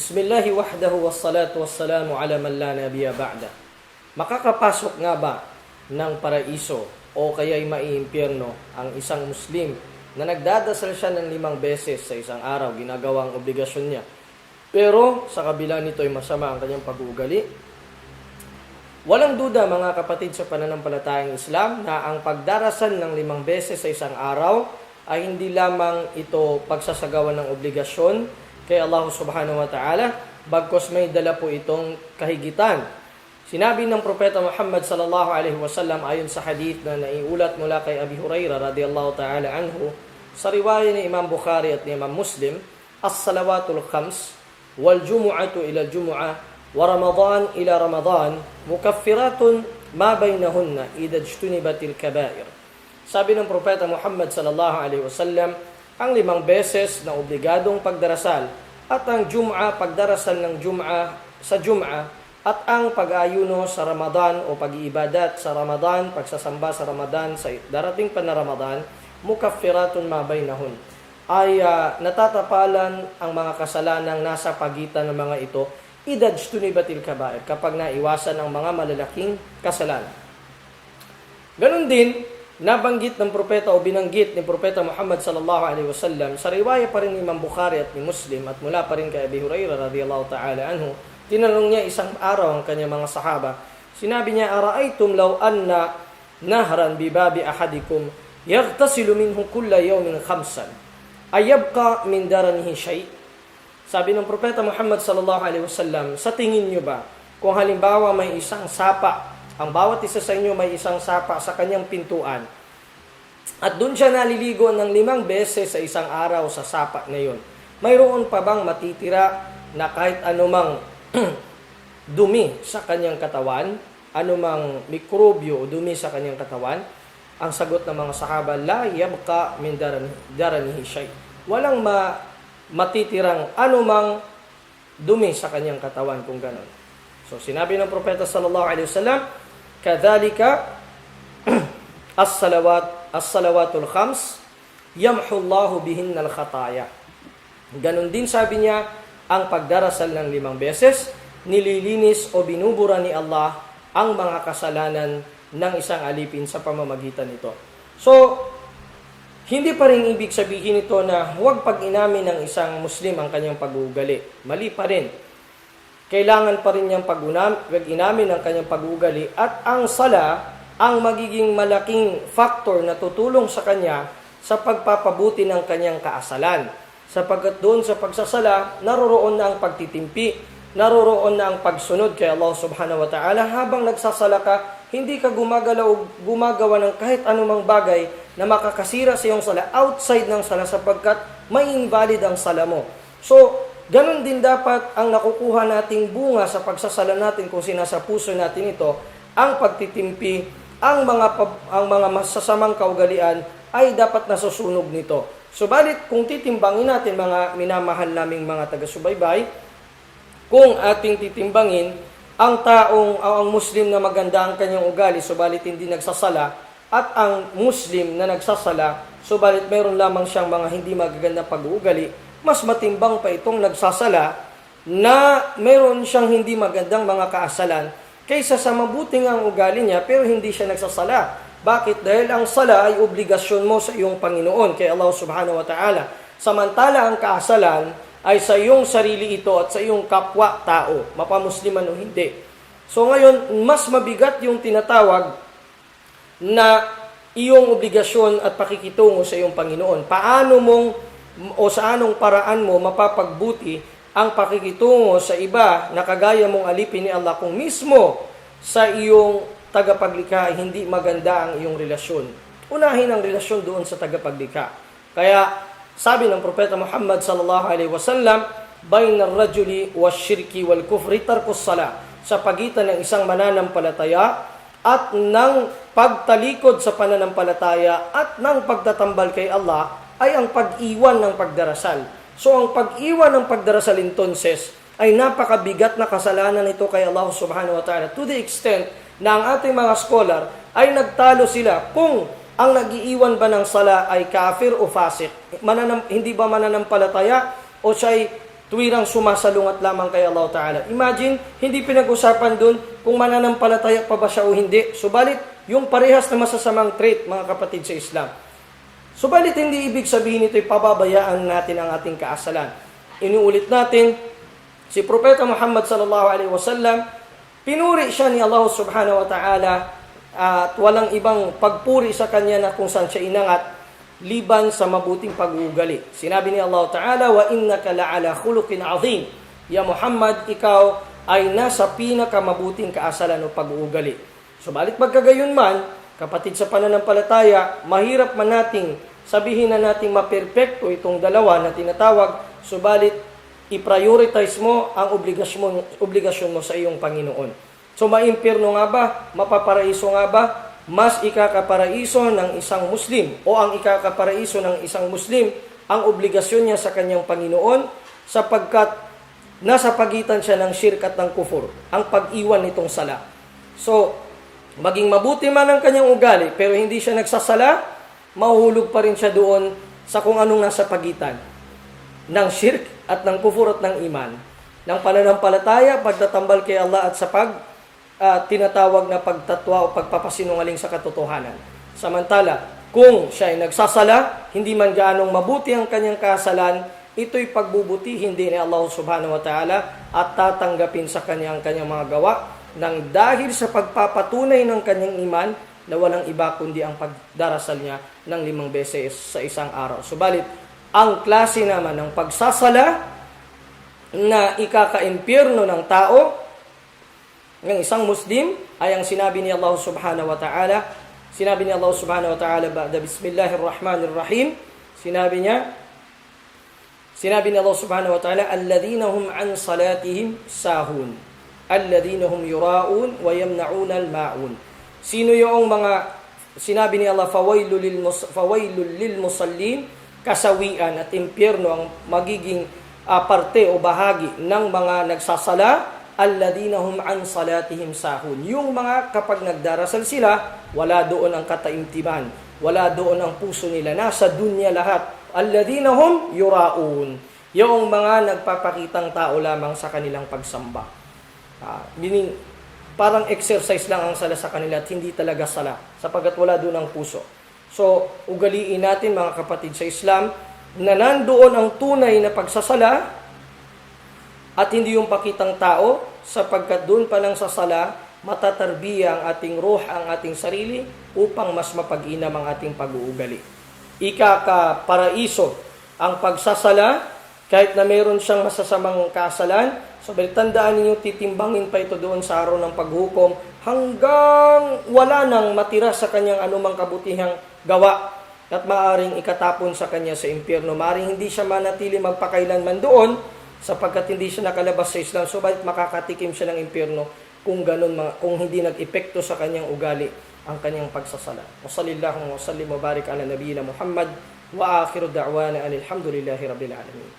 Bismillahi wahdahu wassalatu wassalamu ala man la nabiyya ba'da. Makakapasok nga ba ng paraiso o kaya'y maiimpyerno ang isang Muslim na nagdadasal siya ng 5 beses sa isang araw, ginagawang obligasyon niya, pero sa kabila nito ay masama ang kanyang pag-uugali? Walang duda mga kapatid sa pananampalatayang Islam na ang pagdarasal ng 5 beses sa isang araw ay hindi lamang ito pagsasagawa ng obligasyon kay Allah subhanahu wa ta'ala, bagkos may dala po itong kahigitan. Sinabi ng Propeta Muhammad sallallahu alaihi wasallam ayon sa hadith na naiulat mula kay Abi Hurairah radhiyallahu ta'ala anhu, sa riwaya ni Imam Bukhari at ni Imam Muslim, as-salawatul khams wal jumu'atu ila jumu'ah wa ramadan ila ramadan mukaffiratun ma bainahunna idha ijtunibatil kaba'ir. Sabi ng Propeta Muhammad sallallahu alaihi wasallam, ang 5 beses na obligadong pagdarasal at ang Jum'a, pagdarasal ng Jum'a sa Jum'a at ang pag-ayuno sa Ramadan o pag-iibadat sa Ramadan, pagsasamba sa Ramadan sa darating pa na Ramadan, mukaffiratun ma bainahun, ay natatapalan ang mga kasalanang nasa pagitan ng mga ito idajtunibatil kaba'ir, kapag naiwasan ang mga malalaking kasalanan. Ganon din nabanggit ng propeta o binanggit ni Propeta Muhammad sallallahu alaihi wasallam sa riwaya pa rin ni Imam Bukhari at ni Muslim at mula pa rin kay Abi Hurairah radhiyallahu ta'ala anhu. Tinanong niya isang araw ang kanyang mga sahaba. Sinabi niya, "Ara'aytum law anna nahran bi babi ahadikum yaghtasilu minhu kulla yawmin 5 ayabqa min daranihi shay?" Sabi ng Propeta Muhammad sallallahu alaihi wasallam, sa tingin niyo ba kung halimbawa may isang sapa, ang bawat isa sa inyo may isang sapa sa kanyang pintuan, at doon siya naliligo ng 5 beses sa isang araw sa sapa na yun, mayroon pa bang matitira na kahit anumang dumi sa kanyang katawan, anumang mikrobyo o dumi sa kanyang katawan? Ang sagot ng mga sahaba, la yabqa min daranihi shay. Walang matitirang anumang dumi sa kanyang katawan kung ganon. So sinabi ng Propeta sallallahu alaihi wasallam, kadhalika as-salawatul khams yamhu Allahu bihinna al-khataya. Ganon din sabi niya, ang pagdarasal ng 5 beses nililinis o binubura ni Allah ang mga kasalanan ng isang alipin sa pamamagitan nito. So hindi pa rin ibig sabihin ito na huwag pag-inamin ng isang Muslim ang kanyang pag-uugali. Mali pa rin. Kailangan pa rin niyang pag-inamin ang kanyang pag-uugali, at ang sala ang magiging malaking factor na tutulong sa kanya sa pagpapabuti ng kanyang kaasalan. Sapagkat doon sa pagsasala, naroroon na ang pagtitimpi, naroroon na ang pagsunod kay Allah subhanahu wa ta'ala. Habang nagsasala ka, hindi ka gumagawa ng kahit anumang bagay na makakasira sa iyong sala outside ng sala, sapagkat may invalid ang sala mo. So, ganon din dapat ang nakukuha nating bunga sa pagsasala natin kung sinasa puso natin ito, ang pagtitimpi, ang mga masasamang kaugalian ay dapat nasusunog nito. Subalit kung titimbangin natin, mga minamahal naming mga taga-subaybay, kung ating titimbangin ang ang Muslim na maganda ang kanyang ugali subalit hindi nagsasala, at ang Muslim na nagsasala subalit mayroon lamang siyang mga hindi magaganda pag-uugali, mas matimbang pa itong nagsasala na mayroon siyang hindi magandang mga kaasalan kaysa sa mabuting ang ugali niya pero hindi siya nagsasala. Bakit? Dahil ang sala ay obligasyon mo sa iyong Panginoon, kay Allah subhanahu wa ta'ala. Samantala ang kaasalan ay sa iyong sarili ito at sa iyong kapwa-tao, mapamusliman o hindi. So ngayon, mas mabigat yung tinatawag na iyong obligasyon at pakikitungo sa iyong Panginoon. Paano mong o sa anong paraan mo mapapagbuti ang pakikitungo sa iba na kagaya mong alipin ni Allah kung mismo sa iyong tagapaglikha ay hindi maganda ang iyong relasyon? Unahin ang relasyon doon sa tagapaglikha. Kaya sabi ng Propeta Muhammad sallallahu alaihi wasallam, bainar rajuli wasyirki wal kufri tarkus sala. Sa pagitan ng isang mananampalataya at ng pagtalikod sa pananampalataya at ng pagtatambal kay Allah ay ang pag-iwan ng pagdarasal. So ang pag-iwan ng pagdarasal entonces ay napakabigat na kasalanan nito kay Allah subhanahu wa ta'ala, to the extent na ang ating mga scholar ay nagtalo sila kung ang nag-iiwan ba ng sala ay kafir o fasik. Hindi ba mananampalataya o siya'y tuwirang sumasalungat lamang kay Allah Ta'ala. Imagine, hindi pinag-usapan dun kung mananampalataya pa ba siya o hindi. Subalit, yung parehas na masasamang trait, mga kapatid sa Islam. Subalit, hindi ibig sabihin ito'y pababayaan natin ang ating kaasalan. Inuulit natin, si Propeta Muhammad sallallahu alaihi wasallam, pinuri siya ni Allah subhanahu wa ta'ala at walang ibang pagpuri sa kanya na kung saan siya inangat liban sa mabuting pag-uugali. Sinabi ni Allah Ta'ala, wa innaka la'ala khuluqin azim. Ya Muhammad, ikaw ay nasa pinakamabuting kaasalan o pag-uugali. Subalit magkagayon man, kapatid sa pananampalataya, mahirap man nating sabihin na nating maperpekto itong dalawa na tinatawag, subalit i-prioritize mo ang obligasyon mo sa iyong Panginoon. So maimpirno nga ba? Mapaparaiso nga ba? Mas ikakaparaiso ng isang Muslim o ang ikakaparaiso ng isang Muslim ang obligasyon niya sa kanyang Panginoon sapagkat nasa pagitan siya ng shirk at ng kufur, ang pag-iwan nitong sala. So, maging mabuti man ang kanyang ugali pero hindi siya nagsasala, mahuhulog pa rin siya doon sa kung anong nasa pagitan ng shirk at ng kufur at ng iman, ng pananampalataya, pagtatambal kay Allah at sa tinatawag na pagtatwa o pagpapasinungaling sa katotohanan. Samantala, kung siya ay nagsasala, hindi man gaanong mabuti ang kanyang kasalan, ito'y pagbubutihin din ni Allah subhanahu wa ta'ala at tatanggapin sa kanyang mga gawa nang dahil sa pagpapatunay ng kanyang iman na walang iba kundi ang pagdarasal niya ng 5 beses sa isang araw. Subalit, ang klase naman ng pagsasala na ikaka-impyerno ng tao ng isang Muslim ay ang sinabi ni Allah subhanahu wa ta'ala. Sinabi ni Allah subhanahu wa ta'ala ba'da bismillahirrahmanirrahim. Sinabi ni Allah subhanahu wa ta'ala, alladhina hum an salatihim sahun, alladhina hum yura'un wa yamna'una al-ma'un. Sino yung mga, sinabi ni Allah, fawailul lil musallin, kasawian at impyerno ang magiging parte o bahagi ng mga nagsasala, alladhina hum an salatihim sahun. Yung mga kapag nagdarasal sila, wala doon ang kataimtiman, wala doon ang puso nila, nasa dunya lahat. Alladhina hum yura'un. Yung mga nagpapakitang tao lamang sa kanilang pagsamba. Meaning, parang exercise lang ang sala sa kanila at hindi talaga sala, sapagkat wala doon ang puso. So, ugaliin natin mga kapatid sa Islam, na nandoon ang tunay na pagsasala at hindi yung pakitang tao, sapagkat doon pa lang sa sala, matatarbiya ang ating ruh, ang ating sarili, upang mas mapag-inam ang ating pag-uugali. Ikaka-paraiso ang pagsasala, kahit na meron siyang masasamang kasalan, so tandaan ninyo, titimbangin pa ito doon sa araw ng paghukom, hanggang wala nang matira sa kanyang anumang kabutihang gawa, at maaring ikatapon sa kanya sa impyerno. Maaring hindi siya manatili magpakailanman doon, sapagkat hindi siya nakalabas sa Islam, so bakit makakatikim siya ng impyerno kung ganun, kung hindi nag-epekto sa kanyang ugali ang kanyang pagsasala. Wa sallallahu wa sallim wa barik ala nabiyina Muhammad wa akhiru da'wana alhamdulillahi rabbil alamin.